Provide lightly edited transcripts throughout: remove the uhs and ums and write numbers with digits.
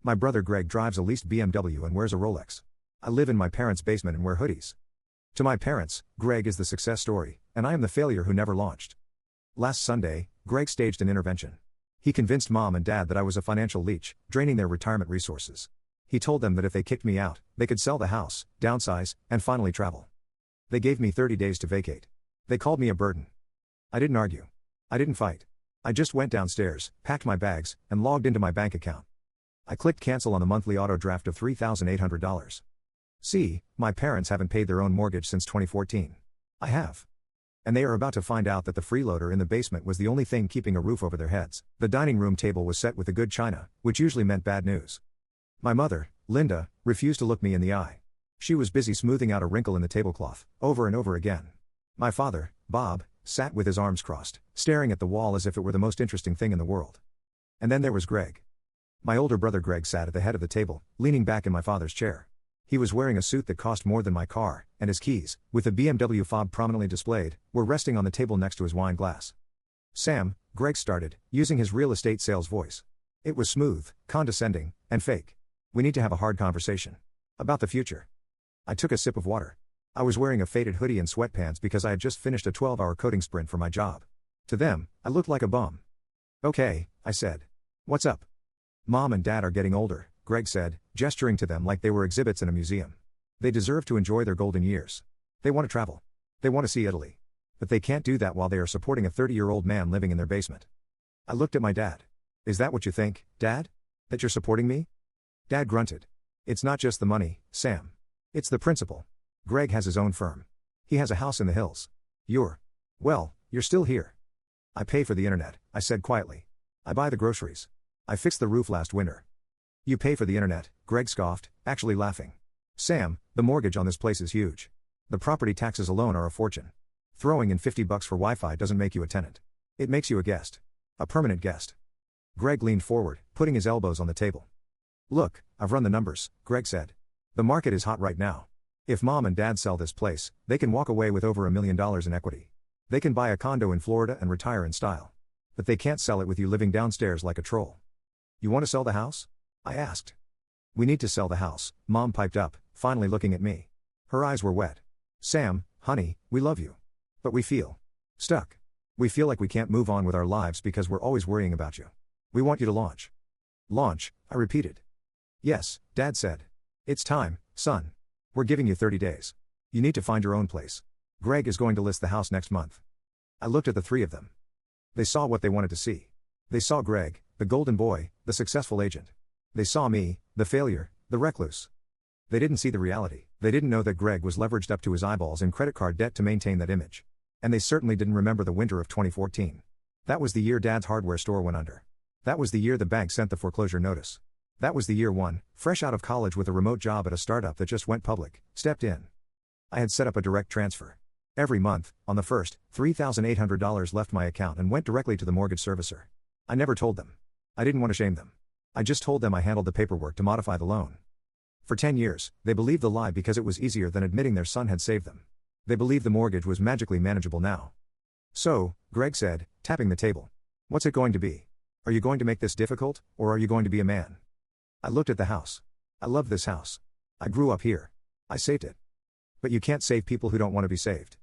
My brother Greg drives a leased BMW and wears a Rolex. I live in my parents' basement and wear hoodies. To my parents, Greg is the success story, and I am the failure who never launched. Last Sunday, Greg staged an intervention. He convinced mom and dad that I was a financial leech, draining their retirement resources. He told them that if they kicked me out, they could sell the house, downsize, and finally travel. They gave me 30 days to vacate. They called me a burden. I didn't argue. I didn't fight. I just went downstairs, packed my bags, and logged into my bank account. I clicked cancel on the monthly auto draft of $3,800. See, my parents haven't paid their own mortgage since 2014. I have. And they are about to find out that the freeloader in the basement was the only thing keeping a roof over their heads. The dining room table was set with the good china, which usually meant bad news. My mother, Linda, refused to look me in the eye. She was busy smoothing out a wrinkle in the tablecloth, over and over again. My father, Bob, sat with his arms crossed, staring at the wall as if it were the most interesting thing in the world. And then there was Greg. My older brother Greg sat at the head of the table, leaning back in my father's chair. He was wearing a suit that cost more than my car, and his keys, with the BMW fob prominently displayed, were resting on the table next to his wine glass. Sam, Greg started, using his real estate sales voice. It was smooth, condescending, and fake. We need to have a hard conversation. About the future. I took a sip of water. I was wearing a faded hoodie and sweatpants because I had just finished a 12-hour coding sprint for my job. To them, I looked like a bum. Okay, I said. What's up? Mom and dad are getting older, Greg said, gesturing to them like they were exhibits in a museum. They deserve to enjoy their golden years. They want to travel. They want to see Italy. But they can't do that while they are supporting a 30-year-old man living in their basement. I looked at my dad. Is that what you think, Dad? That you're supporting me? Dad grunted. It's not just the money, Sam. It's the principle. Greg has his own firm. He has a house in the hills. You're still here. I pay for the internet, I said quietly. I buy the groceries. I fixed the roof last winter. You pay for the internet, Greg scoffed, actually laughing. Sam, the mortgage on this place is huge. The property taxes alone are a fortune. Throwing in $50 for Wi-Fi doesn't make you a tenant. It makes you a guest. A permanent guest. Greg leaned forward, putting his elbows on the table. Look, I've run the numbers, Greg said. The market is hot right now. If mom and dad sell this place, they can walk away with over $1 million in equity. They can buy a condo in Florida and retire in style. But they can't sell it with you living downstairs like a troll. You want to sell the house? I asked. We need to sell the house, Mom piped up, finally looking at me. Her eyes were wet. Sam, honey, we love you. But we feel stuck. We feel like we can't move on with our lives because we're always worrying about you. We want you to launch. Launch, I repeated. Yes, Dad said. It's time, son. We're giving you 30 days. You need to find your own place. Greg is going to list the house next month. I looked at the three of them. They saw what they wanted to see. They saw Greg, the golden boy, the successful agent. They saw me, the failure, the recluse. They didn't see the reality. They didn't know that Greg was leveraged up to his eyeballs in credit card debt to maintain that image. And they certainly didn't remember the winter of 2014. That was the year Dad's hardware store went under. That was the year the bank sent the foreclosure notice. That was the year one, fresh out of college with a remote job at a startup that just went public, stepped in. I had set up a direct transfer. Every month, on the first, $3,800 left my account and went directly to the mortgage servicer. I never told them. I didn't want to shame them. I just told them I handled the paperwork to modify the loan. For 10 years, they believed the lie because it was easier than admitting their son had saved them. They believed the mortgage was magically manageable now. So, Greg said, tapping the table. What's it going to be? Are you going to make this difficult, or are you going to be a man? I looked at the house. I love this house. I grew up here. I saved it. But you can't save people who don't want to be saved.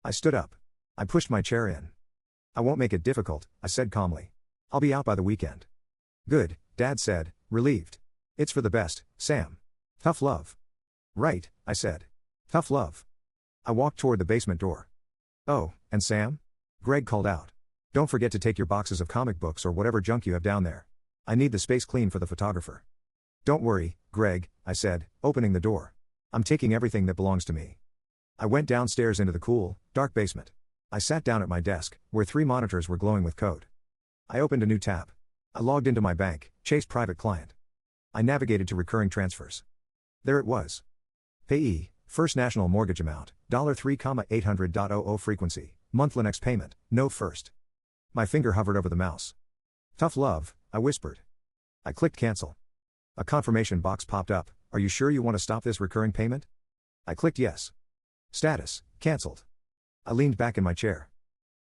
I stood up. I pushed my chair in. I won't make it difficult, I said calmly. I'll be out by the weekend. Good, Dad said, relieved. It's for the best, Sam. Tough love. Right, I said. Tough love. I walked toward the basement door. Oh, and Sam? Greg called out. Don't forget to take your boxes of comic books or whatever junk you have down there. I need the space clean for the photographer. Don't worry, Greg, I said, opening the door. I'm taking everything that belongs to me. I went downstairs into the cool, dark basement. I sat down at my desk, where 3 monitors were glowing with code. I opened a new tab. I logged into my bank, Chase Private Client. I navigated to recurring transfers. There it was. Payee, First National Mortgage Amount, $3,800.00 frequency, monthly next payment, no first. My finger hovered over the mouse. Tough love, I whispered. I clicked cancel. A confirmation box popped up. Are you sure you want to stop this recurring payment? I clicked yes. Status, cancelled. I leaned back in my chair.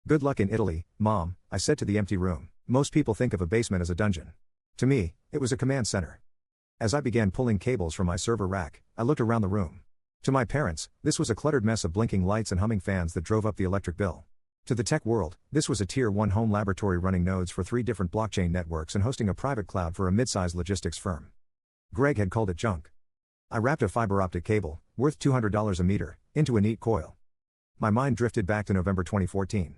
Good luck in Italy, Mom, I said to the empty room. Most people think of a basement as a dungeon. To me, it was a command center. As I began pulling cables from my server rack, I looked around the room. To my parents, this was a cluttered mess of blinking lights and humming fans that drove up the electric bill. To the tech world, this was a Tier 1 home laboratory running nodes for 3 different blockchain networks and hosting a private cloud for a mid-sized logistics firm. Greg had called it junk. I wrapped a fiber optic cable, worth $200 a meter, into a neat coil. My mind drifted back to November 2014.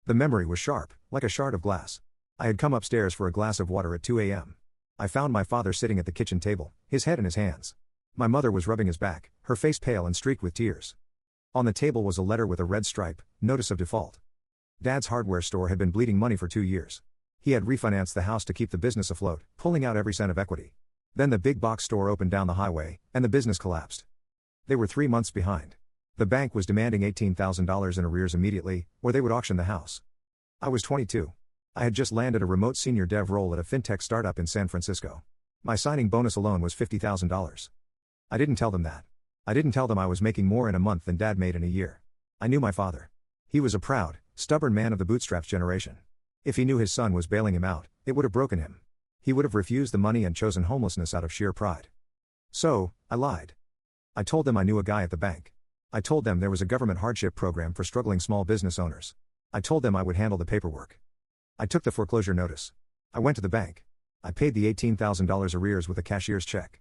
The memory was sharp, like a shard of glass. I had come upstairs for a glass of water at 2 a.m. I found my father sitting at the kitchen table, his head in his hands. My mother was rubbing his back, her face pale and streaked with tears. On the table was a letter with a red stripe, notice of default. Dad's hardware store had been bleeding money for 2 years. He had refinanced the house to keep the business afloat, pulling out every cent of equity. Then the big box store opened down the highway, and the business collapsed. They were 3 months behind. The bank was demanding $18,000 in arrears immediately, or they would auction the house. I was 22. I had just landed a remote senior dev role at a fintech startup in San Francisco. My signing bonus alone was $50,000. I didn't tell them that. I didn't tell them I was making more in a month than Dad made in a year. I knew my father. He was a proud, stubborn man of the bootstraps generation. If he knew his son was bailing him out, it would have broken him. He would have refused the money and chosen homelessness out of sheer pride. So, I lied. I told them I knew a guy at the bank. I told them there was a government hardship program for struggling small business owners. I told them I would handle the paperwork. I took the foreclosure notice. I went to the bank. I paid the $18,000 arrears with a cashier's check.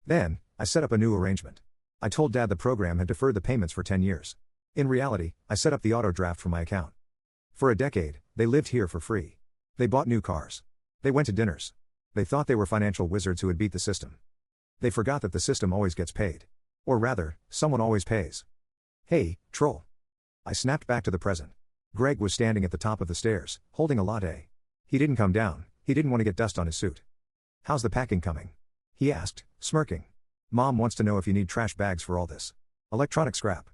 Then, I set up a new arrangement. I told Dad the program had deferred the payments for 10 years. In reality, I set up the auto draft for my account. For a decade, they lived here for free. They bought new cars. They went to dinners. They thought they were financial wizards who had beat the system. They forgot that the system always gets paid. Or rather, someone always pays. Hey, troll. I snapped back to the present. Greg was standing at the top of the stairs, holding a latte. He didn't come down, he didn't want to get dust on his suit. How's the packing coming? He asked, smirking. Mom wants to know if you need trash bags for all this electronic scrap.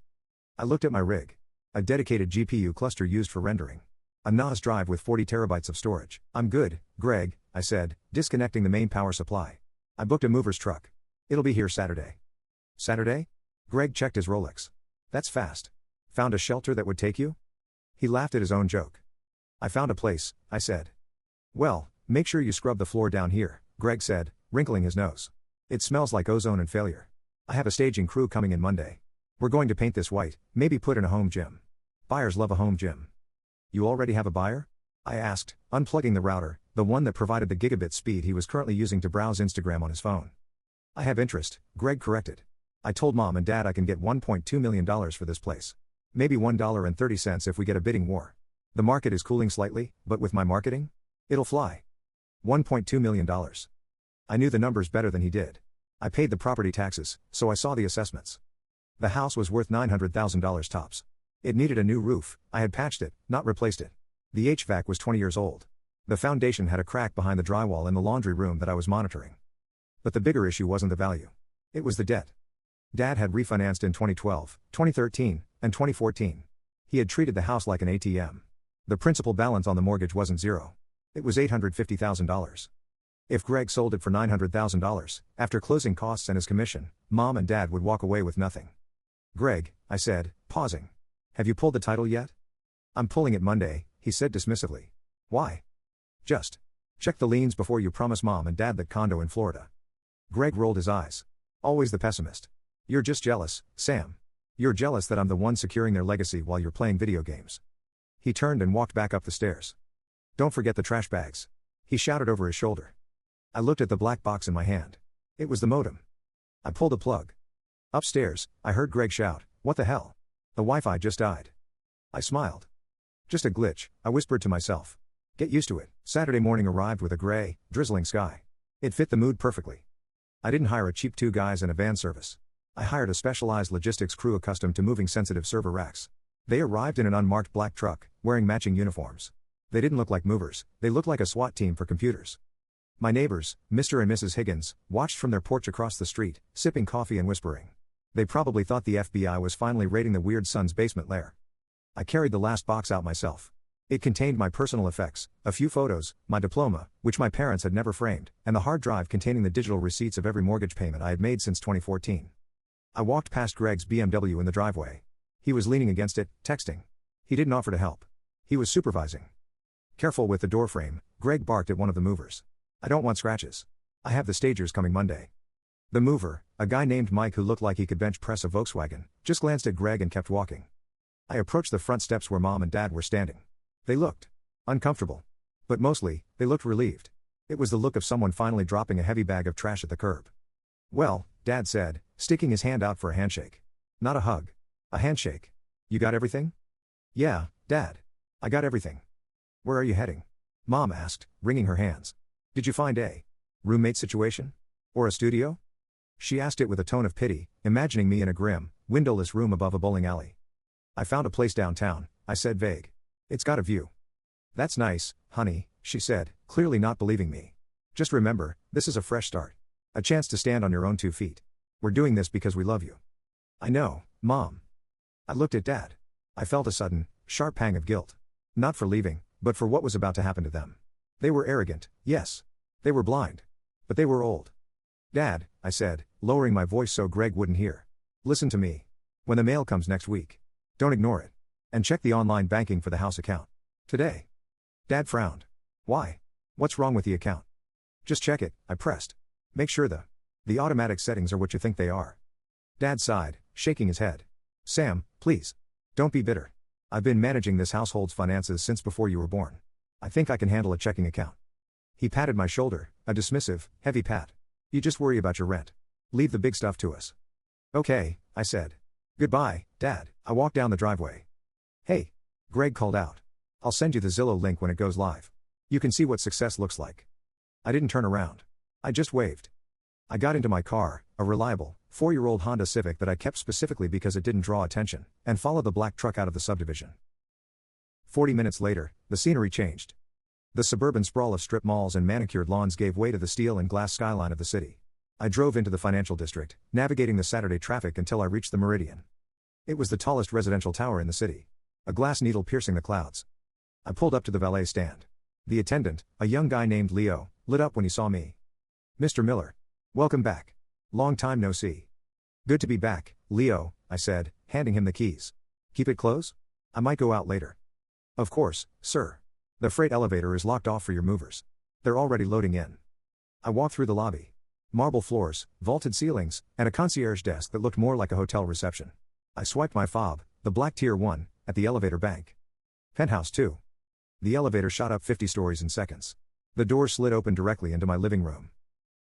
I looked at my rig. A dedicated GPU cluster used for rendering. A NAS drive with 40 terabytes of storage. I'm good, Greg, I said, disconnecting the main power supply. I booked a mover's truck. It'll be here Saturday. Saturday? Greg checked his Rolex. That's fast. Found a shelter that would take you? He laughed at his own joke. I found a place, I said. Well, make sure you scrub the floor down here, Greg said, wrinkling his nose. It smells like ozone and failure. I have a staging crew coming in Monday. We're going to paint this white, maybe put in a home gym. Buyers love a home gym. You already have a buyer? I asked, unplugging the router, the one that provided the gigabit speed he was currently using to browse Instagram on his phone. I have interest, Greg corrected. I told Mom and Dad I can get $1.2 million for this place. Maybe $1.30 if we get a bidding war. The market is cooling slightly, but with my marketing? It'll fly. $1.2 million. I knew the numbers better than he did. I paid the property taxes, so I saw the assessments. The house was worth $900,000 tops. It needed a new roof. I had patched it, not replaced it. The HVAC was 20 years old. The foundation had a crack behind the drywall in the laundry room that I was monitoring. But the bigger issue wasn't the value. It was the debt. Dad had refinanced in 2012, 2013, and 2014. He had treated the house like an ATM. The principal balance on the mortgage wasn't zero. It was $850,000. If Greg sold it for $900,000, after closing costs and his commission, Mom and Dad would walk away with nothing. Greg, I said, pausing. Have you pulled the title yet? I'm pulling it Monday, he said dismissively. Why? Just. Check the liens before you promise Mom and Dad that condo in Florida. Greg rolled his eyes. Always the pessimist. You're just jealous, Sam. You're jealous that I'm the one securing their legacy while you're playing video games. He turned and walked back up the stairs. Don't forget the trash bags. He shouted over his shoulder. I looked at the black box in my hand. It was the modem. I pulled a plug. Upstairs, I heard Greg shout, "What the hell? The Wi-Fi just died." I smiled. Just a glitch, I whispered to myself. Get used to it. Saturday morning arrived with a gray, drizzling sky. It fit the mood perfectly. I didn't hire a cheap 2 guys and a van service. I hired a specialized logistics crew accustomed to moving sensitive server racks. They arrived in an unmarked black truck, wearing matching uniforms. They didn't look like movers, they looked like a SWAT team for computers. My neighbors, Mr. and Mrs. Higgins, watched from their porch across the street, sipping coffee and whispering. They probably thought the FBI was finally raiding the weird son's basement lair. I carried the last box out myself. It contained my personal effects, a few photos, my diploma, which my parents had never framed, and the hard drive containing the digital receipts of every mortgage payment I had made since 2014. I walked past Greg's BMW in the driveway. He was leaning against it, texting. He didn't offer to help. He was supervising. Careful with the doorframe, Greg barked at one of the movers. I don't want scratches. I have the stagers coming Monday. The mover, a guy named Mike who looked like he could bench press a Volkswagen, just glanced at Greg and kept walking. I approached the front steps where Mom and Dad were standing. They looked uncomfortable. But mostly, they looked relieved. It was the look of someone finally dropping a heavy bag of trash at the curb. "Well," Dad said, sticking his hand out for a handshake. Not a hug. A handshake. "You got everything?" "Yeah, Dad. I got everything." "Where are you heading?" Mom asked, wringing her hands. "Did you find a roommate situation? Or a studio?" She asked it with a tone of pity, imagining me in a grim, windowless room above a bowling alley. "I found a place downtown," I said vague. "It's got a view." "That's nice, honey," she said, clearly not believing me. "Just remember, this is a fresh start. A chance to stand on your own 2 feet. We're doing this because we love you." "I know, Mom." I looked at Dad. I felt a sudden, sharp pang of guilt. Not for leaving, but for what was about to happen to them. They were arrogant, yes. They were blind. But they were old. "Dad," I said, lowering my voice so Greg wouldn't hear. "Listen to me. When the mail comes next week, don't ignore it. And check the online banking for the house account. Today." Dad frowned. "Why? What's wrong with the account?" "Just check it," I pressed. "Make sure the automatic settings are what you think they are." Dad sighed, shaking his head. "Sam, please. Don't be bitter. I've been managing this household's finances since before you were born. I think I can handle a checking account." He patted my shoulder, a dismissive, heavy pat. "You just worry about your rent. Leave the big stuff to us." "Okay," I said. "Goodbye, Dad." I walked down the driveway. "Hey," Greg called out. "I'll send you the Zillow link when it goes live. You can see what success looks like." I didn't turn around. I just waved. I got into my car, a reliable, 4-year-old Honda Civic that I kept specifically because it didn't draw attention, and followed the black truck out of the subdivision. 40 minutes later, the scenery changed. The suburban sprawl of strip malls and manicured lawns gave way to the steel and glass skyline of the city. I drove into the financial district, navigating the Saturday traffic until I reached the Meridian. It was the tallest residential tower in the city. A glass needle piercing the clouds. I pulled up to the valet stand. The attendant, a young guy named Leo, lit up when he saw me. "Mr. Miller. Welcome back. Long time no see." "Good to be back, Leo," I said, handing him the keys. "Keep it close? I might go out later." "Of course, sir. The freight elevator is locked off for your movers. They're already loading in." I walked through the lobby. Marble floors, vaulted ceilings, and a concierge desk that looked more like a hotel reception. I swiped my fob, the black Tier 1, at the elevator bank. "Penthouse 2. The elevator shot up 50 stories in seconds. The door slid open directly into my living room.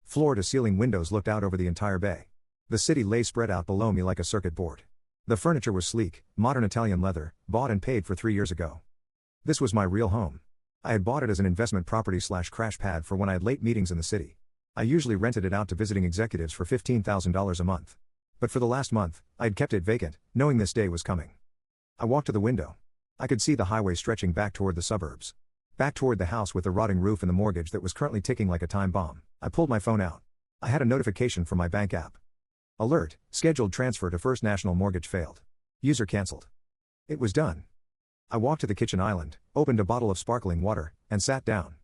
Floor-to-ceiling windows looked out over the entire bay. The city lay spread out below me like a circuit board. The furniture was sleek, modern Italian leather, bought and paid for 3 years ago. This was my real home. I had bought it as an investment property/crash pad for when I had late meetings in the city. I usually rented it out to visiting executives for $15,000 a month. But for the last month, I had kept it vacant, knowing this day was coming. I walked to the window. I could see the highway stretching back toward the suburbs. Back toward the house with the rotting roof and the mortgage that was currently ticking like a time bomb. I pulled my phone out. I had a notification from my bank app. Alert, scheduled transfer to First National Mortgage failed. User cancelled. It was done. I walked to the kitchen island, opened a bottle of sparkling water, and sat down.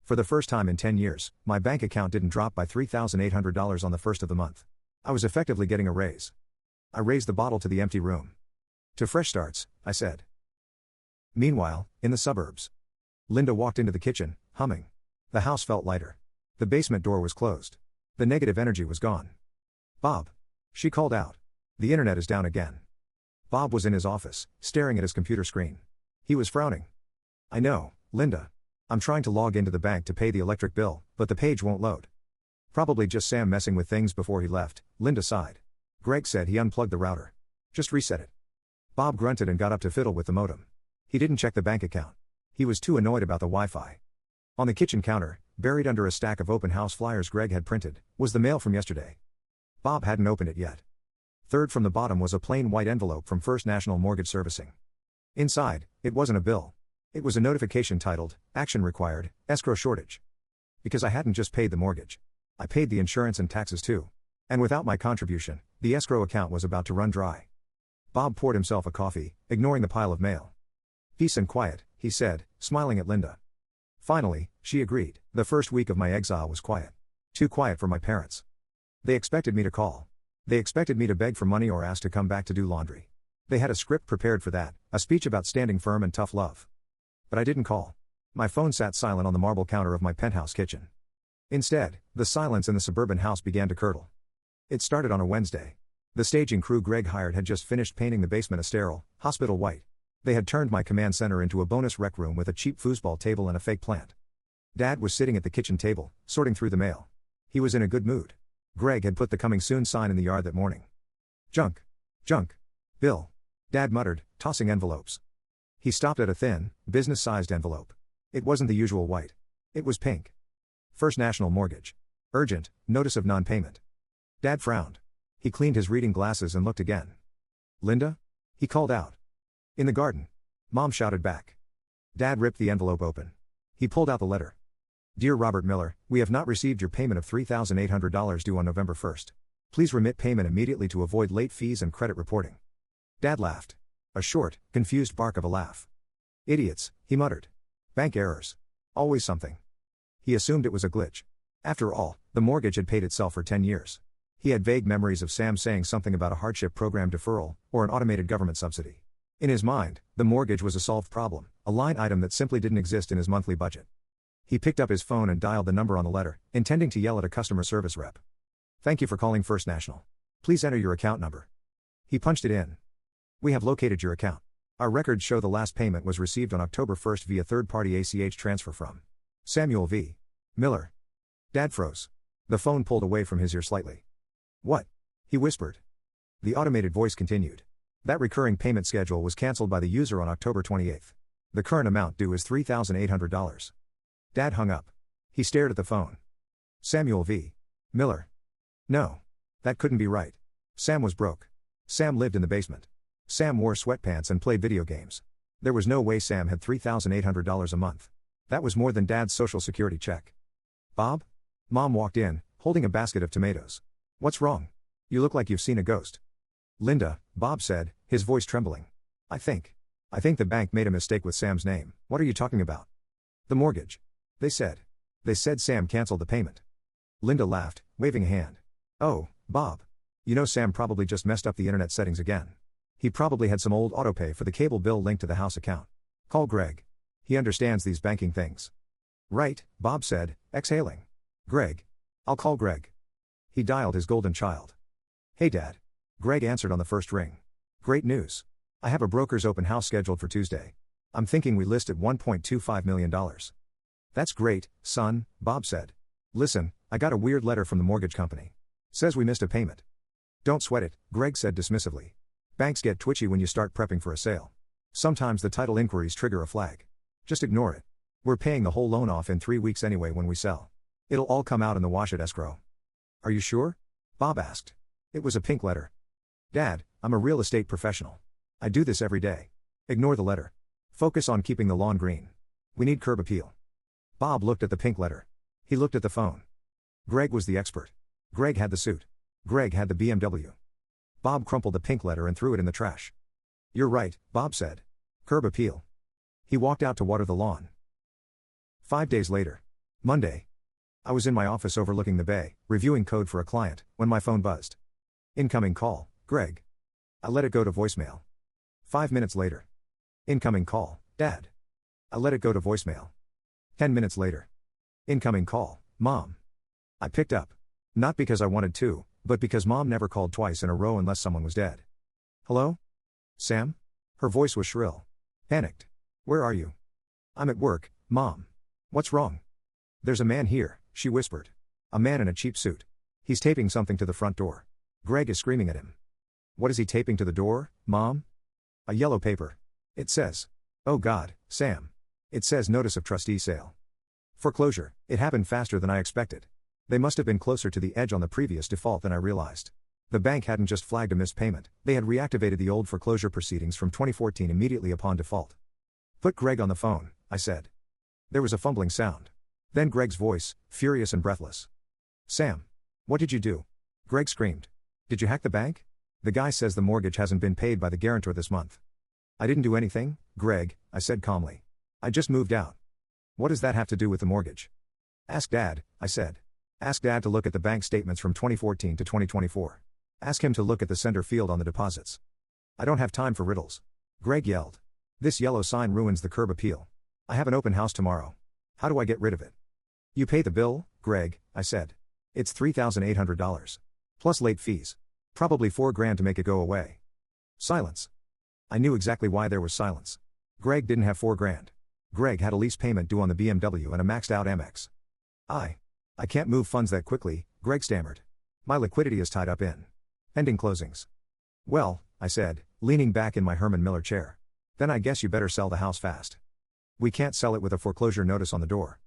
For the first time in 10 years, my bank account didn't drop by $3,800 on the first of the month. I was effectively getting a raise. I raised the bottle to the empty room. "To fresh starts," I said. Meanwhile, in the suburbs, Linda walked into the kitchen, humming. The house felt lighter. The basement door was closed. The negative energy was gone. "Bob," she called out. "The internet is down again." Bob was in his office, staring at his computer screen. He was frowning. "I know, Linda. I'm trying to log into the bank to pay the electric bill, but the page won't load." "Probably just Sam messing with things before he left," Linda sighed. "Greg said he unplugged the router. Just reset it." Bob grunted and got up to fiddle with the modem. He didn't check the bank account. He was too annoyed about the Wi-Fi. On the kitchen counter, buried under a stack of open house flyers Greg had printed, was the mail from yesterday. Bob hadn't opened it yet. Third from the bottom was a plain white envelope from First National Mortgage Servicing. Inside, it wasn't a bill. It was a notification titled, "Action Required, Escrow Shortage." Because I hadn't just paid the mortgage. I paid the insurance and taxes too. And without my contribution, the escrow account was about to run dry. Bob poured himself a coffee, ignoring the pile of mail. "Peace and quiet," he said, smiling at Linda. Finally, she agreed. The first week of my exile was quiet. Too quiet for my parents. They expected me to call. They expected me to beg for money or ask to come back to do laundry. They had a script prepared for that, a speech about standing firm and tough love. But I didn't call. My phone sat silent on the marble counter of my penthouse kitchen. Instead, the silence in the suburban house began to curdle. It started on a Wednesday. The staging crew Greg hired had just finished painting the basement a sterile, hospital white. They had turned my command center into a bonus rec room with a cheap foosball table and a fake plant. Dad was sitting at the kitchen table, sorting through the mail. He was in a good mood. Greg had put the coming soon sign in the yard that morning. Junk. Junk. Bill. Dad muttered, tossing envelopes. He stopped at a thin, business-sized envelope. It wasn't the usual white. It was pink. First National Mortgage. Urgent, notice of non-payment. Dad frowned. He cleaned his reading glasses and looked again. Linda? He called out. In the garden. Mom shouted back. Dad ripped the envelope open. He pulled out the letter. Dear Robert Miller, we have not received your payment of $3,800 due on November 1st. Please remit payment immediately to avoid late fees and credit reporting. Dad laughed. A short, confused bark of a laugh. Idiots, he muttered. Bank errors. Always something. He assumed it was a glitch. After all, the mortgage had paid itself for 10 years. He had vague memories of Sam saying something about a hardship program deferral, or an automated government subsidy. In his mind, the mortgage was a solved problem, a line item that simply didn't exist in his monthly budget. He picked up his phone and dialed the number on the letter, intending to yell at a customer service rep. Thank you for calling First National. Please enter your account number. He punched it in. We have located your account. Our records show the last payment was received on October 1st via third-party ACH transfer from Samuel V. Miller. Dad froze. The phone pulled away from his ear slightly. What? He whispered. The automated voice continued. That recurring payment schedule was canceled by the user on October 28th. The current amount due is $3,800. Dad hung up. He stared at the phone. Samuel V. Miller. No. That couldn't be right. Sam was broke. Sam lived in the basement. Sam wore sweatpants and played video games. There was no way Sam had $3,800 a month. That was more than Dad's Social Security check. Bob? Mom walked in, holding a basket of tomatoes. What's wrong? You look like you've seen a ghost. Linda, Bob said, his voice trembling. I think the bank made a mistake with Sam's name. What are you talking about? The mortgage. They said Sam canceled the payment. Linda laughed, waving a hand. Oh, Bob. You know Sam probably just messed up the internet settings again. He probably had some old autopay for the cable bill linked to the house account. Call Greg. He understands these banking things. Right, Bob said, exhaling. Greg. I'll call Greg. He dialed his golden child. Hey Dad. Greg answered on the first ring. Great news. I have a broker's open house scheduled for Tuesday. I'm thinking we list at $1.25 million. That's great, son, Bob said. Listen, I got a weird letter from the mortgage company. Says we missed a payment. Don't sweat it, Greg said dismissively. Banks get twitchy when you start prepping for a sale. Sometimes the title inquiries trigger a flag. Just ignore it. We're paying the whole loan off in 3 weeks anyway when we sell. It'll all come out in the wash at escrow. Are you sure? Bob asked. It was a pink letter. Dad, I'm a real estate professional. I do this every day. Ignore the letter. Focus on keeping the lawn green. We need curb appeal. Bob looked at the pink letter. He looked at the phone. Greg was the expert. Greg had the suit. Greg had the BMW. Bob crumpled the pink letter and threw it in the trash. You're right, Bob said. Curb appeal. He walked out to water the lawn. 5 days later. Monday. I was in my office overlooking the bay, reviewing code for a client, when my phone buzzed. Incoming call, Greg. I let it go to voicemail. 5 minutes later. Incoming call, Dad. I let it go to voicemail. 10 minutes later. Incoming call, Mom. I picked up. Not because I wanted to, but because Mom never called twice in a row unless someone was dead. Hello? Sam? Her voice was shrill. Panicked. Where are you? I'm at work, Mom. What's wrong? There's a man here, she whispered. A man in a cheap suit. He's taping something to the front door. Greg is screaming at him. What is he taping to the door, Mom? A yellow paper. It says. Oh God, Sam. It says notice of trustee sale. Foreclosure. It happened faster than I expected. They must have been closer to the edge on the previous default than I realized. The bank hadn't just flagged a missed payment, they had reactivated the old foreclosure proceedings from 2014 immediately upon default. Put Greg on the phone, I said. There was a fumbling sound. Then Greg's voice, furious and breathless. Sam. What did you do? Greg screamed. Did you hack the bank? The guy says the mortgage hasn't been paid by the guarantor this month. I didn't do anything, Greg, I said calmly. I just moved out. What does that have to do with the mortgage? Ask Dad, I said. Ask Dad to look at the bank statements from 2014 to 2024. Ask him to look at the sender field on the deposits. I don't have time for riddles. Greg yelled. This yellow sign ruins the curb appeal. I have an open house tomorrow. How do I get rid of it? You pay the bill, Greg, I said. It's $3,800. Plus late fees. Probably $4,000 to make it go away. Silence. I knew exactly why there was silence. Greg didn't have $4,000. Greg had a lease payment due on the BMW and a maxed out Amex. I can't move funds that quickly, Greg stammered. My liquidity is tied up in pending closings. Well, I said, leaning back in my Herman Miller chair. Then I guess you better sell the house fast. We can't sell it with a foreclosure notice on the door.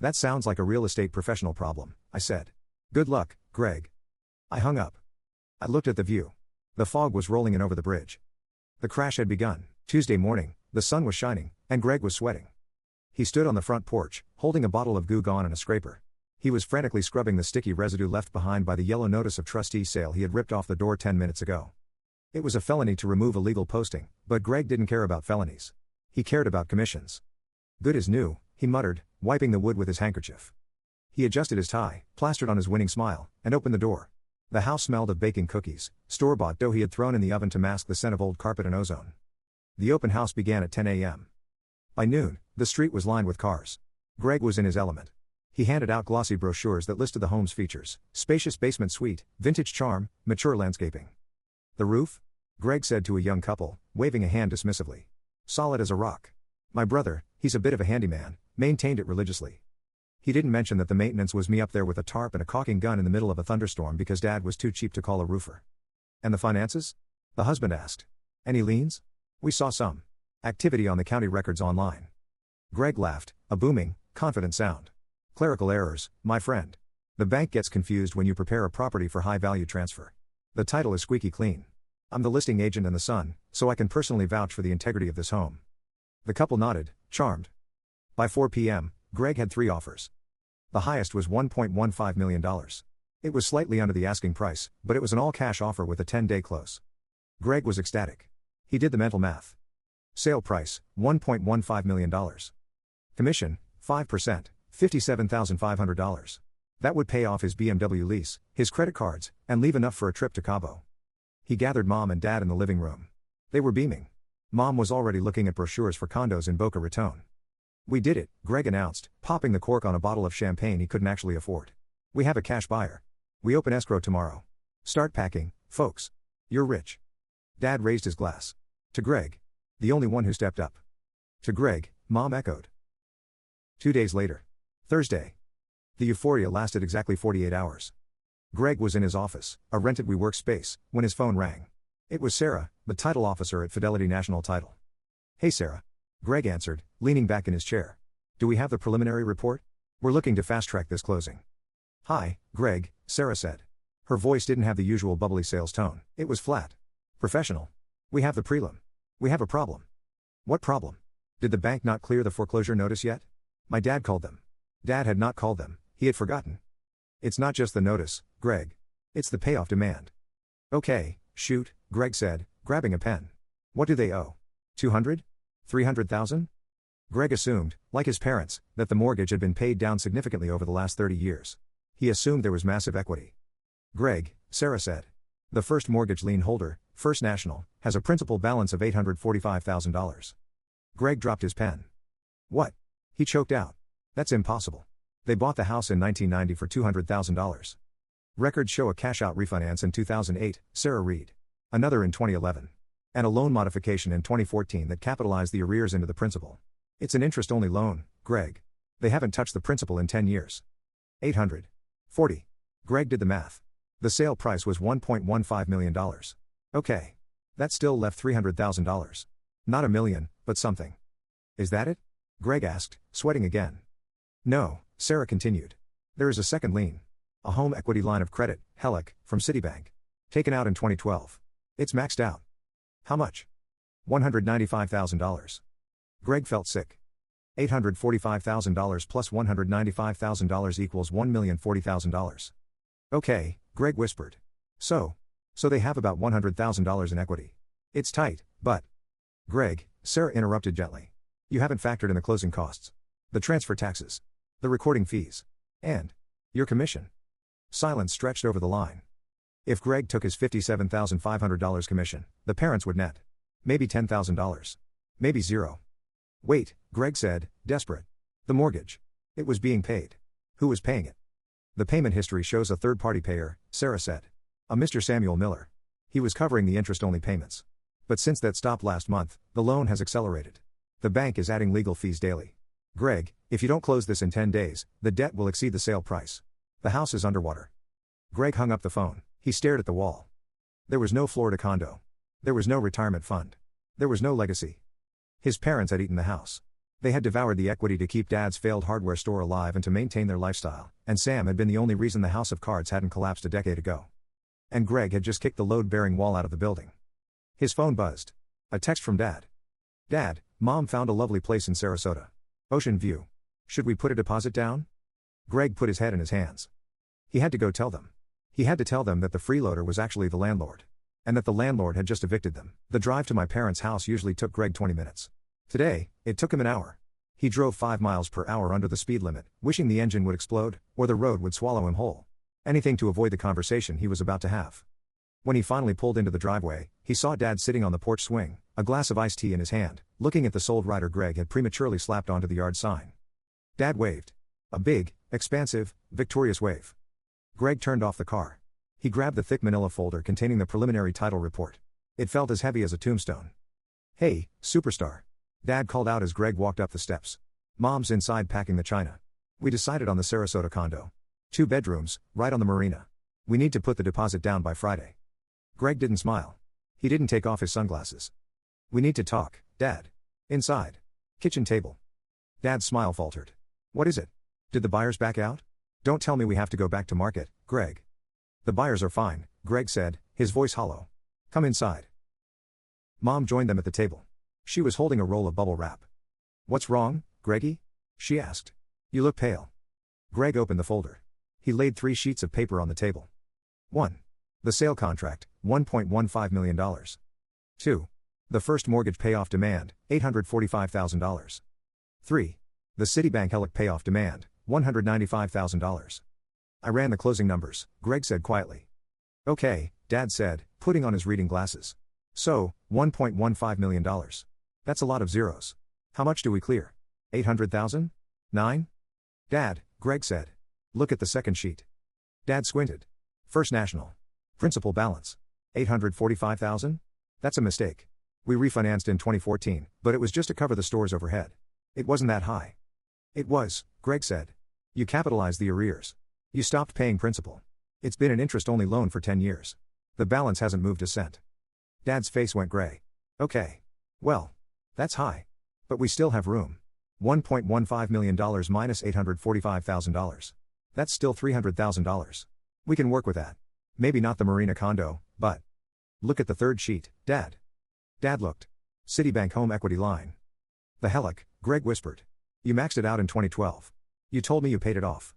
That sounds like a real estate professional problem, I said. Good luck, Greg. I hung up. I looked at the view. The fog was rolling in over the bridge. The crash had begun. Tuesday morning, the sun was shining, and Greg was sweating. He stood on the front porch, holding a bottle of Goo Gone and a scraper. He was frantically scrubbing the sticky residue left behind by the yellow notice of trustee sale he had ripped off the door 10 minutes ago. It was a felony to remove illegal posting, but Greg didn't care about felonies. He cared about commissions. Good as new, he muttered, wiping the wood with his handkerchief. He adjusted his tie, plastered on his winning smile, and opened the door. The house smelled of baking cookies, store-bought dough he had thrown in the oven to mask the scent of old carpet and ozone. The open house began at 10 a.m. By noon, the street was lined with cars. Greg was in his element. He handed out glossy brochures that listed the home's features: spacious basement suite, vintage charm, mature landscaping. The roof? Greg said to a young couple, waving a hand dismissively. Solid as a rock. My brother, he's a bit of a handyman, maintained it religiously. He didn't mention that the maintenance was me up there with a tarp and a caulking gun in the middle of a thunderstorm because Dad was too cheap to call a roofer. And the finances? The husband asked. Any liens? We saw some activity on the county records online. Greg laughed, a booming, confident sound. Clerical errors, my friend. The bank gets confused when you prepare a property for high-value transfer. The title is squeaky clean. I'm the listing agent and the son, so I can personally vouch for the integrity of this home. The couple nodded, charmed. By 4 p.m., Greg had 3 offers. The highest was $1.15 million. It was slightly under the asking price, but it was an all-cash offer with a 10-day close. Greg was ecstatic. He did the mental math. Sale price, $1.15 million. Commission, 5%, $57,500. That would pay off his BMW lease, his credit cards, and leave enough for a trip to Cabo. He gathered Mom and Dad in the living room. They were beaming. Mom was already looking at brochures for condos in Boca Raton. We did it, Greg announced, popping the cork on a bottle of champagne he couldn't actually afford. We have a cash buyer. We open escrow tomorrow. Start packing, folks. You're rich. Dad raised his glass. To Greg. The only one who stepped up. To Greg, Mom echoed. 2 days later. Thursday. The euphoria lasted exactly 48 hours. Greg was in his office, a rented WeWork space, when his phone rang. It was Sarah, the title officer at Fidelity National Title. Hey Sarah. Greg answered, leaning back in his chair. Do we have the preliminary report? We're looking to fast-track this closing. Hi, Greg, Sarah said. Her voice didn't have the usual bubbly sales tone. It was flat. Professional. We have the prelim. We have a problem. What problem? Did the bank not clear the foreclosure notice yet? My dad called them. Dad had not called them, he had forgotten. It's not just the notice, Greg. It's the payoff demand. Okay, shoot, Greg said, grabbing a pen. What do they owe? 200? 300,000? Greg assumed, like his parents, that the mortgage had been paid down significantly over the last 30 years. He assumed there was massive equity. Greg, Sarah said. The first mortgage lien holder, First National, has a principal balance of $845,000. Greg dropped his pen. What? He choked out. That's impossible. They bought the house in 1990 for $200,000. Records show a cash-out refinance in 2008, Sarah read. Another in 2011. And a loan modification in 2014 that capitalized the arrears into the principal. It's an interest-only loan, Greg. They haven't touched the principal in 10 years. 840. Greg did the math. The sale price was $1.15 million. Okay. That still left $300,000. Not $1 million, but something. Is that it? Greg asked, sweating again. No, Sarah continued. There is a second lien. A home equity line of credit, HELOC, from Citibank. Taken out in 2012. It's maxed out. How much? $195,000. Greg felt sick. $845,000 plus $195,000 equals $1,040,000. Okay, Greg whispered. So they have about $100,000 in equity. It's tight, but... Greg, Sarah interrupted gently. You haven't factored in the closing costs. The transfer taxes. The recording fees. And your commission. Silence stretched over the line. If Greg took his $57,500 commission, the parents would net. Maybe $10,000. Maybe zero. Wait, Greg said, desperate. The mortgage. It was being paid. Who was paying it? The payment history shows a third-party payer, Sarah said. A Mr. Samuel Miller. He was covering the interest-only payments. But since that stopped last month, the loan has accelerated. The bank is adding legal fees daily. Greg, if you don't close this in 10 days, the debt will exceed the sale price. The house is underwater. Greg hung up the phone. He stared at the wall. There was no Florida condo. There was no retirement fund. There was no legacy. His parents had eaten the house. They had devoured the equity to keep Dad's failed hardware store alive and to maintain their lifestyle, and Sam had been the only reason the house of cards hadn't collapsed a decade ago. And Greg had just kicked the load-bearing wall out of the building. His phone buzzed. A text from Dad. Dad, Mom found a lovely place in Sarasota. Ocean view. Should we put a deposit down? Greg put his head in his hands. He had to go tell them. He had to tell them that the freeloader was actually the landlord. And that the landlord had just evicted them. The drive to my parents' house usually took Greg 20 minutes. Today, it took him an hour. He drove 5 miles per hour under the speed limit, wishing the engine would explode, or the road would swallow him whole. Anything to avoid the conversation he was about to have. When he finally pulled into the driveway, he saw Dad sitting on the porch swing, a glass of iced tea in his hand, looking at the sold rider Greg had prematurely slapped onto the yard sign. Dad waved. A big, expansive, victorious wave. Greg turned off the car. He grabbed the thick manila folder containing the preliminary title report. It felt as heavy as a tombstone. Hey, superstar. Dad called out as Greg walked up the steps. Mom's inside packing the china. We decided on the Sarasota condo. 2 bedrooms, right on the marina. We need to put the deposit down by Friday. Greg didn't smile. He didn't take off his sunglasses. We need to talk, Dad. Inside. Kitchen table. Dad's smile faltered. What is it? Did the buyers back out? Don't tell me we have to go back to market, Greg. The buyers are fine, Greg said, his voice hollow. Come inside. Mom joined them at the table. She was holding a roll of bubble wrap. What's wrong, Greggy? She asked. You look pale. Greg opened the folder. He laid 3 sheets of paper on the table. 1. The sale contract, $1.15 million. 2. The first mortgage payoff demand, $845,000. 3. The Citibank HELOC payoff demand, $195,000. I ran the closing numbers, Greg said quietly. Okay, Dad said, putting on his reading glasses. So, $1.15 million. That's a lot of zeros. How much do we clear? 800,000? 9? Dad, Greg said. Look at the second sheet. Dad squinted. First National. Principal balance. 845,000? That's a mistake. We refinanced in 2014, but it was just to cover the store's overhead. It wasn't that high. It was, Greg said. You capitalized the arrears. You stopped paying principal. It's been an interest-only loan for 10 years. The balance hasn't moved a cent. Dad's face went gray. Okay. Well. That's high. But we still have room. $1.15 million minus $845,000. That's still $300,000. We can work with that. Maybe not the marina condo, but... Look at the third sheet, Dad. Dad looked. Citibank home equity line. The HELOC, Greg whispered. You maxed it out in 2012. You told me you paid it off.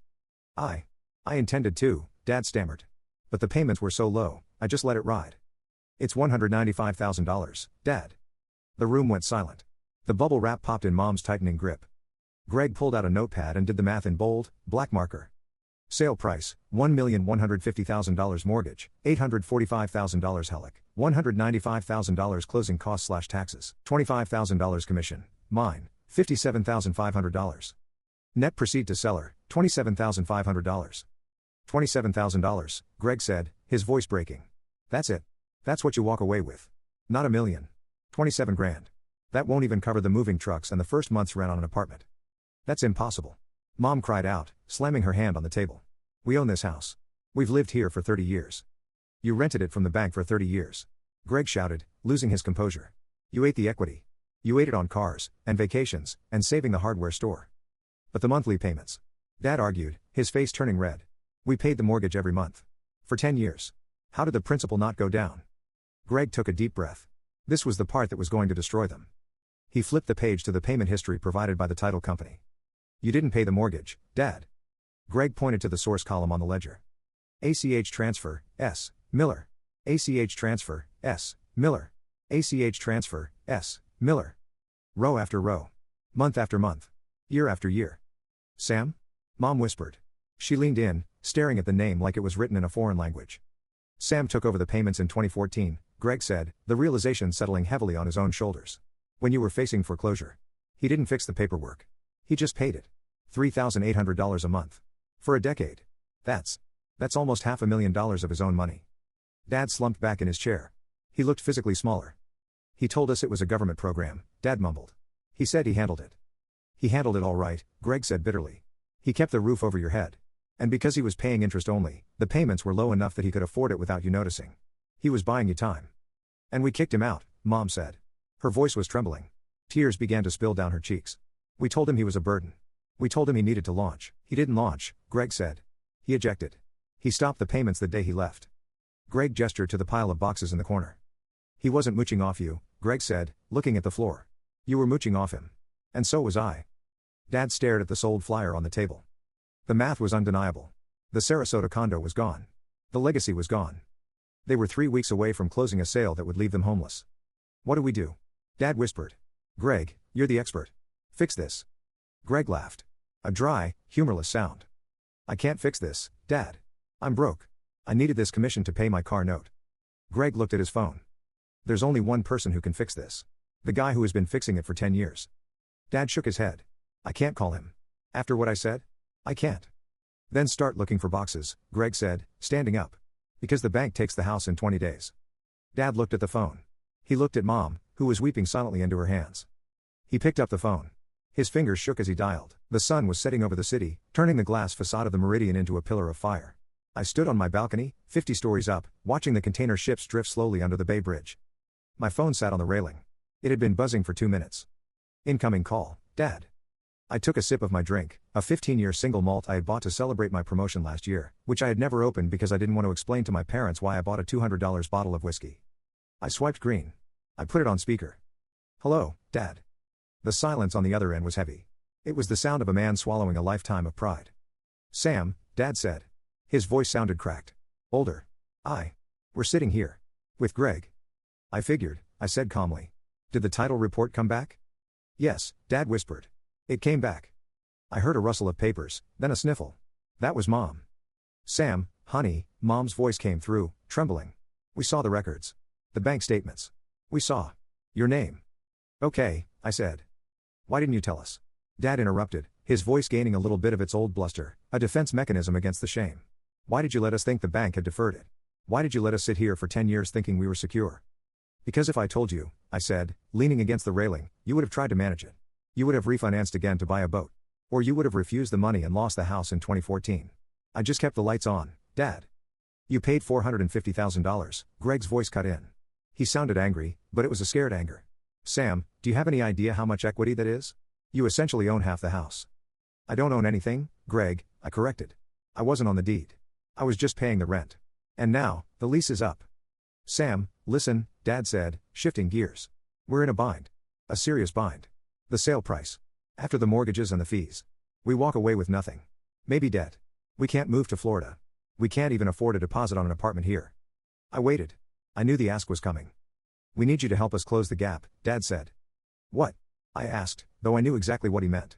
I intended to, Dad stammered. But the payments were so low, I just let it ride. It's $195,000, Dad. The room went silent. The bubble wrap popped in Mom's tightening grip. Greg pulled out a notepad and did the math in bold, black marker. Sale price, $1,150,000 mortgage, $845,000 HELOC, $195,000 closing costs/taxes, $25,000 commission, mine, $57,500. Net proceed to seller, $27,500. $27,000, Greg said, his voice breaking. That's it. That's what you walk away with. Not $1 million. 27 grand. That won't even cover the moving trucks and the first month's rent on an apartment. That's impossible. Mom cried out, slamming her hand on the table. We own this house. We've lived here for 30 years. You rented it from the bank for 30 years. Greg shouted, losing his composure. You ate the equity. You ate it on cars, and vacations, and saving the hardware store. But the monthly payments. Dad argued, his face turning red. We paid the mortgage every month. For 10 years. How did the principal not go down? Greg took a deep breath. This was the part that was going to destroy them. He flipped the page to the payment history provided by the title company. You didn't pay the mortgage, Dad. Greg pointed to the source column on the ledger. ACH transfer, S. Miller. ACH transfer, S. Miller. ACH transfer, S. Miller. Row after row. Month after month. Year after year. Sam? Mom whispered. She leaned in, staring at the name like it was written in a foreign language. Sam took over the payments in 2014, Greg said, the realization settling heavily on his own shoulders. When you were facing foreclosure. He didn't fix the paperwork. He just paid it. $3,800 a month. For a decade. That's almost $500,000 of his own money. Dad slumped back in his chair. He looked physically smaller. He told us it was a government program, Dad mumbled. He said he handled it. He handled it all right, Greg said bitterly. He kept the roof over your head. And because he was paying interest only, the payments were low enough that he could afford it without you noticing. He was buying you time. And we kicked him out, Mom said. Her voice was trembling. Tears began to spill down her cheeks. We told him he was a burden. We told him he needed to launch. He didn't launch, Greg said. He ejected. He stopped the payments the day he left. Greg gestured to the pile of boxes in the corner. He wasn't mooching off you, Greg said, looking at the floor. You were mooching off him. And so was I. Dad stared at the sold flyer on the table. The math was undeniable. The Sarasota condo was gone. The legacy was gone. They were 3 weeks away from closing a sale that would leave them homeless. What do we do? Dad whispered. Greg, you're the expert. Fix this. Greg laughed. A dry, humorless sound. I can't fix this, Dad. I'm broke. I needed this commission to pay my car note. Greg looked at his phone. There's only one person who can fix this. The guy who has been fixing it for 10 years. Dad shook his head. I can't call him. After what I said? I can't. Then start looking for boxes, Greg said, standing up. Because the bank takes the house in 20 days. Dad looked at the phone. He looked at Mom, who was weeping silently into her hands. He picked up the phone. His fingers shook as he dialed. The sun was setting over the city, turning the glass facade of the Meridian into a pillar of fire. I stood on my balcony, 50 stories up, watching the container ships drift slowly under the Bay Bridge. My phone sat on the railing. It had been buzzing for 2 minutes. Incoming call, Dad. I took a sip of my drink, a 15-year single malt I had bought to celebrate my promotion last year, which I had never opened because I didn't want to explain to my parents why I bought a $200 bottle of whiskey. I swiped green. I put it on speaker. Hello, Dad. The silence on the other end was heavy. It was the sound of a man swallowing a lifetime of pride. Sam, Dad said. His voice sounded cracked. Older. We're sitting here. With Greg. I figured, I said calmly. Did the title report come back? Yes, Dad whispered. It came back. I heard a rustle of papers, then a sniffle. That was Mom. Sam, honey, Mom's voice came through, trembling. We saw the records. The bank statements. We saw. Your name. Okay, I said. Why didn't you tell us? Dad interrupted, his voice gaining a little bit of its old bluster, a defense mechanism against the shame. Why did you let us think the bank had deferred it? Why did you let us sit here for 10 years thinking we were secure? Because if I told you, I said, leaning against the railing, you would have tried to manage it. You would have refinanced again to buy a boat. Or you would have refused the money and lost the house in 2014. I just kept the lights on, Dad. You paid $450,000, Greg's voice cut in. He sounded angry, but it was a scared anger. Sam, do you have any idea how much equity that is? You essentially own half the house. I don't own anything, Greg, I corrected. I wasn't on the deed. I was just paying the rent. And now, the lease is up. Sam, listen, Dad said, shifting gears. We're in a bind. A serious bind. The sale price. After the mortgages and the fees. We walk away with nothing. Maybe debt. We can't move to Florida. We can't even afford a deposit on an apartment here. I waited. I knew the ask was coming. We need you to help us close the gap, Dad said. What? I asked, though I knew exactly what he meant.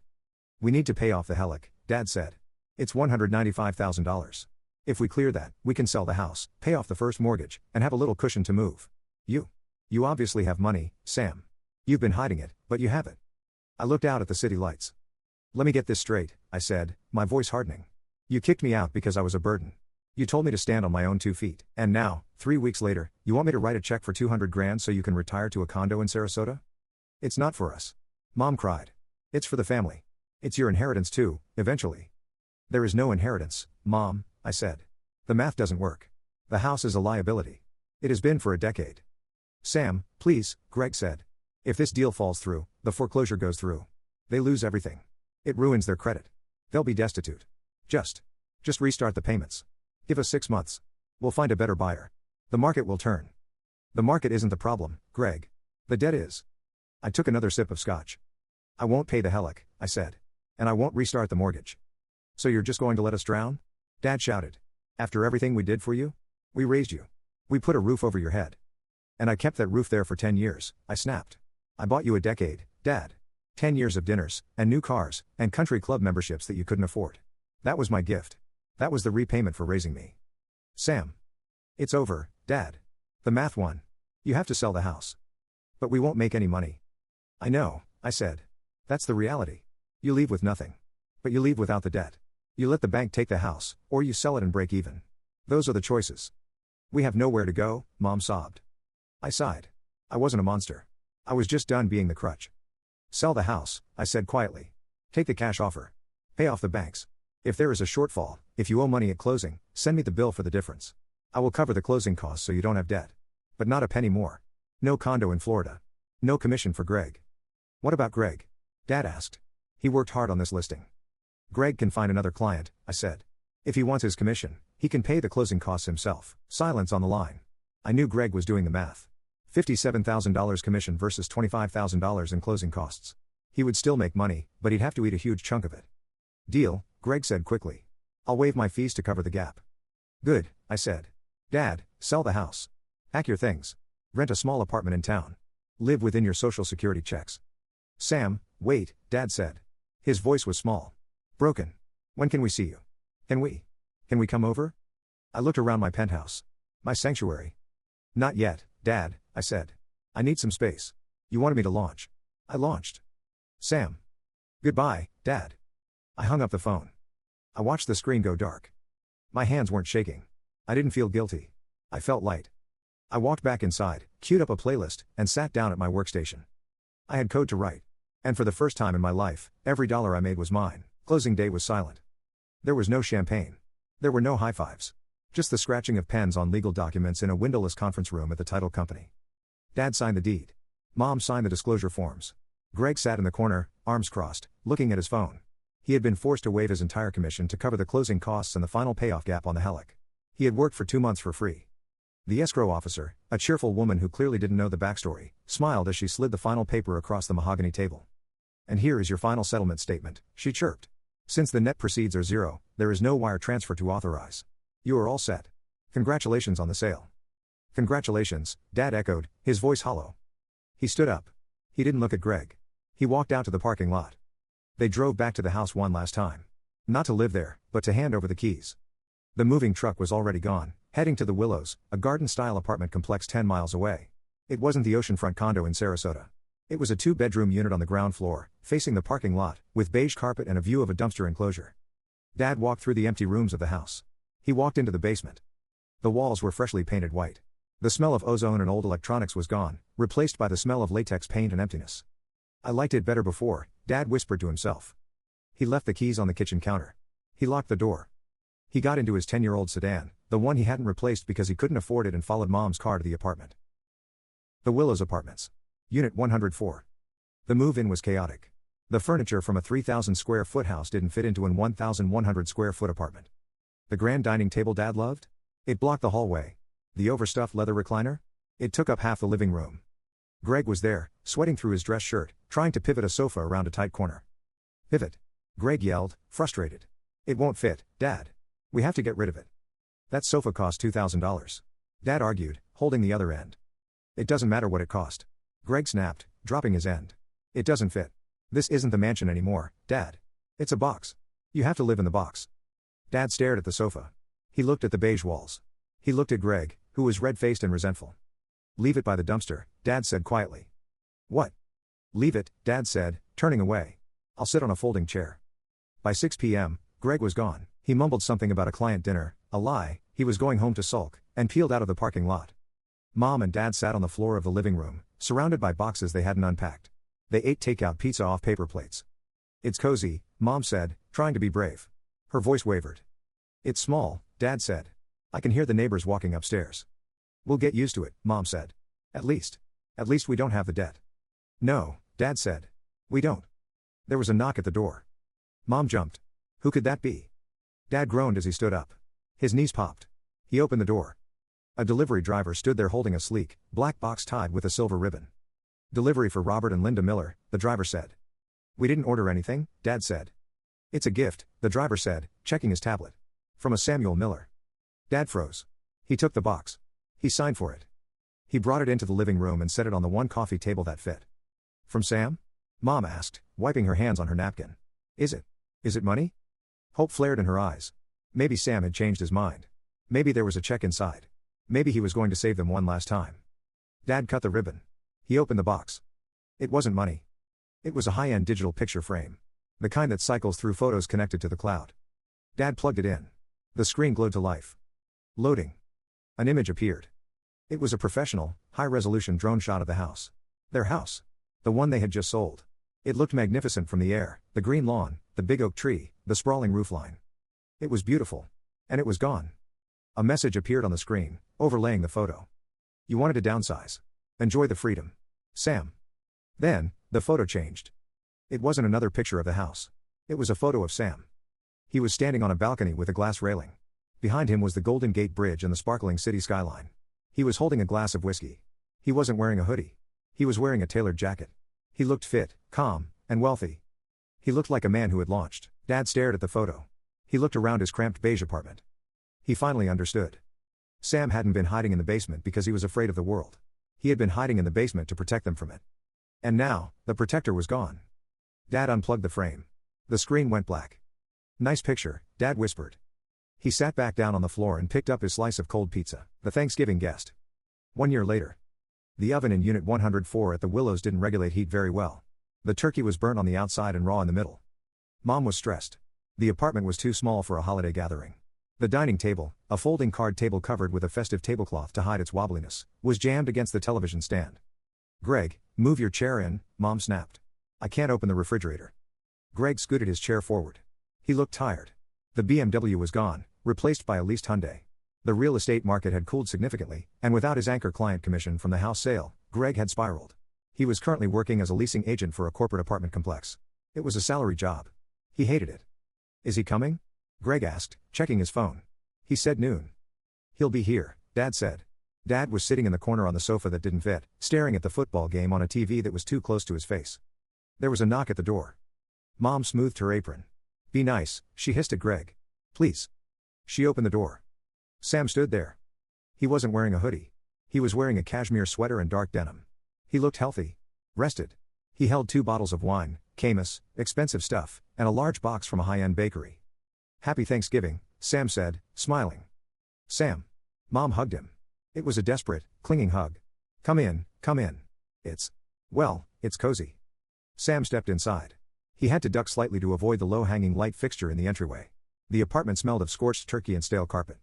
We need to pay off the HELOC, Dad said. It's $195,000. If we clear that, we can sell the house, pay off the first mortgage, and have a little cushion to move. You obviously have money, Sam. You've been hiding it, but you have it. I looked out at the city lights. Let me get this straight, I said, my voice hardening. You kicked me out because I was a burden. You told me to stand on my own 2 feet. And now, 3 weeks later, you want me to write a check for $200,000 so you can retire to a condo in Sarasota? It's not for us. Mom cried. It's for the family. It's your inheritance too, eventually. There is no inheritance, Mom, I said. The math doesn't work. The house is a liability. It has been for a decade. Sam, please, Greg said. If this deal falls through, the foreclosure goes through. They lose everything. It ruins their credit. They'll be destitute. Just restart the payments. Give us 6 months. We'll find a better buyer. The market will turn. The market isn't the problem, Greg. The debt is. I took another sip of scotch. I won't pay the HELOC, I said. And I won't restart the mortgage. So you're just going to let us drown? Dad shouted. After everything we did for you? We raised you. We put a roof over your head. And I kept that roof there for 10 years, I snapped. I bought you a decade, Dad. 10 years of dinners, and new cars, and country club memberships that you couldn't afford. That was my gift. That was the repayment for raising me. Sam. It's over, Dad. The math won. You have to sell the house. But we won't make any money. I know, I said. That's the reality. You leave with nothing. But you leave without the debt. You let the bank take the house, or you sell it and break even. Those are the choices. We have nowhere to go, Mom sobbed. I sighed. I wasn't a monster. I was just done being the crutch. Sell the house, I said quietly. Take the cash offer. Pay off the banks. If there is a shortfall, if you owe money at closing, send me the bill for the difference. I will cover the closing costs so you don't have debt. But not a penny more. No condo in Florida. No commission for Greg. What about Greg? Dad asked. He worked hard on this listing. Greg can find another client, I said. If he wants his commission, he can pay the closing costs himself. Silence on the line. I knew Greg was doing the math. $57,000 commission versus $25,000 in closing costs. He would still make money, but he'd have to eat a huge chunk of it. Deal, Greg said quickly. I'll waive my fees to cover the gap. Good, I said. Dad, sell the house. Pack your things. Rent a small apartment in town. Live within your social security checks. Sam, wait, Dad said. His voice was small. Broken. When can we see you? Can we come over? I looked around my penthouse. My sanctuary. Not yet, Dad, I said. I need some space. You wanted me to launch. I launched. Sam. Goodbye, Dad. I hung up the phone. I watched the screen go dark. My hands weren't shaking. I didn't feel guilty. I felt light. I walked back inside, queued up a playlist, and sat down at my workstation. I had code to write. And for the first time in my life, every dollar I made was mine. Closing day was silent. There was no champagne. There were no high fives. Just the scratching of pens on legal documents in a windowless conference room at the title company. Dad signed the deed. Mom signed the disclosure forms. Greg sat in the corner, arms crossed, looking at his phone. He had been forced to waive his entire commission to cover the closing costs and the final payoff gap on the Helic. He had worked for 2 months for free. The escrow officer, a cheerful woman who clearly didn't know the backstory, smiled as she slid the final paper across the mahogany table. And here is your final settlement statement, she chirped. Since the net proceeds are zero, there is no wire transfer to authorize. You are all set. Congratulations on the sale. Congratulations, Dad echoed, his voice hollow. He stood up. He didn't look at Greg. He walked out to the parking lot. They drove back to the house one last time. Not to live there, but to hand over the keys. The moving truck was already gone, heading to the Willows, a garden-style apartment complex 10 miles away. It wasn't the oceanfront condo in Sarasota. It was a 2-bedroom unit on the ground floor, facing the parking lot, with beige carpet and a view of a dumpster enclosure. Dad walked through the empty rooms of the house. He walked into the basement. The walls were freshly painted white. The smell of ozone and old electronics was gone, replaced by the smell of latex paint and emptiness. I liked it better before, Dad whispered to himself. He left the keys on the kitchen counter. He locked the door. He got into his 10-year-old sedan, the one he hadn't replaced because he couldn't afford it, and followed Mom's car to the apartment. The Willows Apartments. Unit 104. The move-in was chaotic. The furniture from a 3,000 square foot house didn't fit into an 1,100 square foot apartment. The grand dining table Dad loved? It blocked the hallway. The overstuffed leather recliner? It took up half the living room. Greg was there, sweating through his dress shirt, trying to pivot a sofa around a tight corner. Pivot! Greg yelled, frustrated. It won't fit, Dad. We have to get rid of it. That sofa cost $2,000. Dad argued, holding the other end. It doesn't matter what it cost. Greg snapped, dropping his end. It doesn't fit. This isn't the mansion anymore, Dad. It's a box. You have to live in the box. Dad stared at the sofa. He looked at the beige walls. He looked at Greg, who was red-faced and resentful. Leave it by the dumpster, Dad said quietly. What? Leave it, Dad said, turning away. I'll sit on a folding chair. By 6 p.m., Greg was gone. He mumbled something about a client dinner, a lie, he was going home to sulk, and peeled out of the parking lot. Mom and Dad sat on the floor of the living room, surrounded by boxes they hadn't unpacked. They ate takeout pizza off paper plates. It's cozy, Mom said, trying to be brave. Her voice wavered. It's small, Dad said. I can hear the neighbors walking upstairs. We'll get used to it, Mom said. At least we don't have the debt. No, Dad said. We don't. There was a knock at the door. Mom jumped. Who could that be? Dad groaned as he stood up. His knees popped. He opened the door. A delivery driver stood there holding a sleek, black box tied with a silver ribbon. Delivery for Robert and Linda Miller, the driver said. We didn't order anything, Dad said. It's a gift, the driver said, checking his tablet. From a Samuel Miller. Dad froze. He took the box. He signed for it. He brought it into the living room and set it on the one coffee table that fit. From Sam? Mom asked, wiping her hands on her napkin. Is it money? Hope flared in her eyes. Maybe Sam had changed his mind. Maybe there was a check inside. Maybe he was going to save them one last time. Dad cut the ribbon. He opened the box. It wasn't money. It was a high-end digital picture frame. The kind that cycles through photos connected to the cloud. Dad plugged it in. The screen glowed to life. Loading. An image appeared. It was a professional, high-resolution drone shot of the house. Their house. The one they had just sold. It looked magnificent from the air, the green lawn, the big oak tree, the sprawling roofline. It was beautiful. And it was gone. A message appeared on the screen, overlaying the photo. You wanted to downsize. Enjoy the freedom. Sam. Then, the photo changed. It wasn't another picture of the house. It was a photo of Sam. He was standing on a balcony with a glass railing. Behind him was the Golden Gate Bridge and the sparkling city skyline. He was holding a glass of whiskey. He wasn't wearing a hoodie. He was wearing a tailored jacket. He looked fit, calm, and wealthy. He looked like a man who had launched. Dad stared at the photo. He looked around his cramped beige apartment. He finally understood. Sam hadn't been hiding in the basement because he was afraid of the world. He had been hiding in the basement to protect them from it. And now, the protector was gone. Dad unplugged the frame. The screen went black. Nice picture, Dad whispered. He sat back down on the floor and picked up his slice of cold pizza, the Thanksgiving guest. 1 year later. The oven in Unit 104 at the Willows didn't regulate heat very well. The turkey was burnt on the outside and raw in the middle. Mom was stressed. The apartment was too small for a holiday gathering. The dining table, a folding card table covered with a festive tablecloth to hide its wobbliness, was jammed against the television stand. Greg, move your chair in, Mom snapped. I can't open the refrigerator. Greg scooted his chair forward. He looked tired. The BMW was gone, replaced by a leased Hyundai. The real estate market had cooled significantly, and without his anchor client commission from the house sale, Greg had spiraled. He was currently working as a leasing agent for a corporate apartment complex. It was a salary job. He hated it. Is he coming? Greg asked, checking his phone. He said noon. He'll be here, Dad said. Dad was sitting in the corner on the sofa that didn't fit, staring at the football game on a TV that was too close to his face. There was a knock at the door. Mom smoothed her apron. Be nice, she hissed at Greg. Please. She opened the door. Sam stood there. He wasn't wearing a hoodie. He was wearing a cashmere sweater and dark denim. He looked healthy. Rested. He held 2 bottles of wine, Camus, expensive stuff, and a large box from a high-end bakery. Happy Thanksgiving, Sam said, smiling. Sam. Mom hugged him. It was a desperate, clinging hug. Come in, come in. It's cozy. Sam stepped inside. He had to duck slightly to avoid the low-hanging light fixture in the entryway. The apartment smelled of scorched turkey and stale carpet.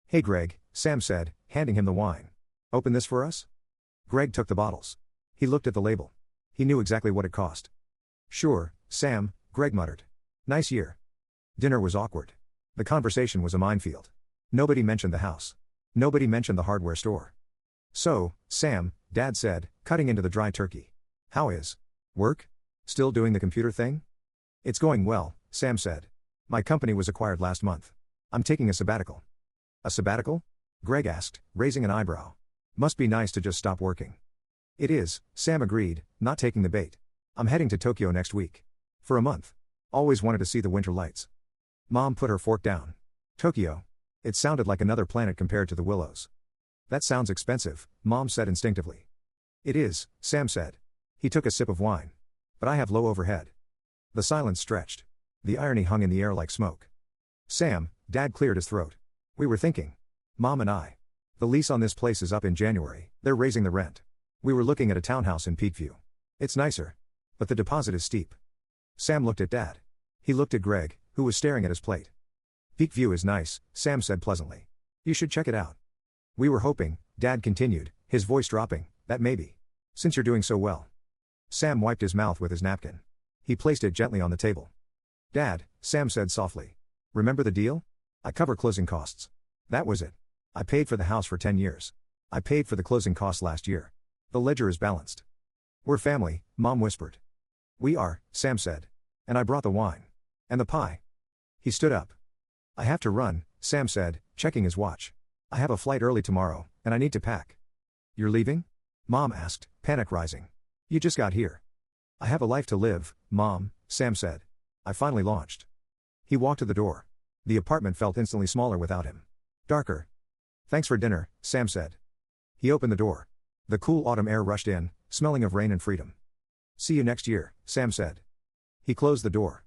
Hey Greg, Sam said, handing him the wine. Open this for us? Greg took the bottles. He looked at the label. He knew exactly what it cost. Sure, Sam, Greg muttered. Nice year. Dinner was awkward. The conversation was a minefield. Nobody mentioned the house. Nobody mentioned the hardware store. So, Sam, Dad said, cutting into the dry turkey. How is work? Still doing the computer thing? It's going well, Sam said. My company was acquired last month. I'm taking a sabbatical. A sabbatical? Greg asked, raising an eyebrow. Must be nice to just stop working. It is, Sam agreed, not taking the bait. I'm heading to Tokyo next week. For a month. Always wanted to see the winter lights. Mom put her fork down. Tokyo. It sounded like another planet compared to the Willows. That sounds expensive, Mom said instinctively. It is, Sam said. He took a sip of wine. But I have low overhead. The silence stretched. The irony hung in the air like smoke. Sam, Dad cleared his throat. We were thinking. Mom and I. The lease on this place is up in January, they're raising the rent. We were looking at a townhouse in Peakview. It's nicer. But the deposit is steep. Sam looked at Dad. He looked at Greg, who was staring at his plate. Peakview is nice, Sam said pleasantly. You should check it out. We were hoping, Dad continued, his voice dropping, that maybe. Since you're doing so well. Sam wiped his mouth with his napkin. He placed it gently on the table. Dad, Sam said softly. Remember the deal? I cover closing costs. That was it. I paid for the house for 10 years. I paid for the closing costs last year. The ledger is balanced. We're family, Mom whispered. We are, Sam said. And I brought the wine. And the pie. He stood up. I have to run, Sam said, checking his watch. I have a flight early tomorrow, and I need to pack. You're leaving? Mom asked, panic rising. You just got here. I have a life to live, Mom, Sam said. I finally launched. He walked to the door. The apartment felt instantly smaller without him. Darker. Thanks for dinner, Sam said. He opened the door. The cool autumn air rushed in, smelling of rain and freedom. See you next year, Sam said. He closed the door.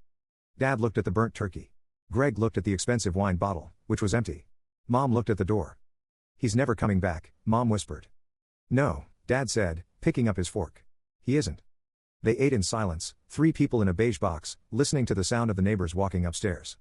Dad looked at the burnt turkey. Greg looked at the expensive wine bottle, which was empty. Mom looked at the door. He's never coming back, Mom whispered. No, Dad said, picking up his fork. He isn't. They ate in silence, 3 people in a beige box, listening to the sound of the neighbors walking upstairs.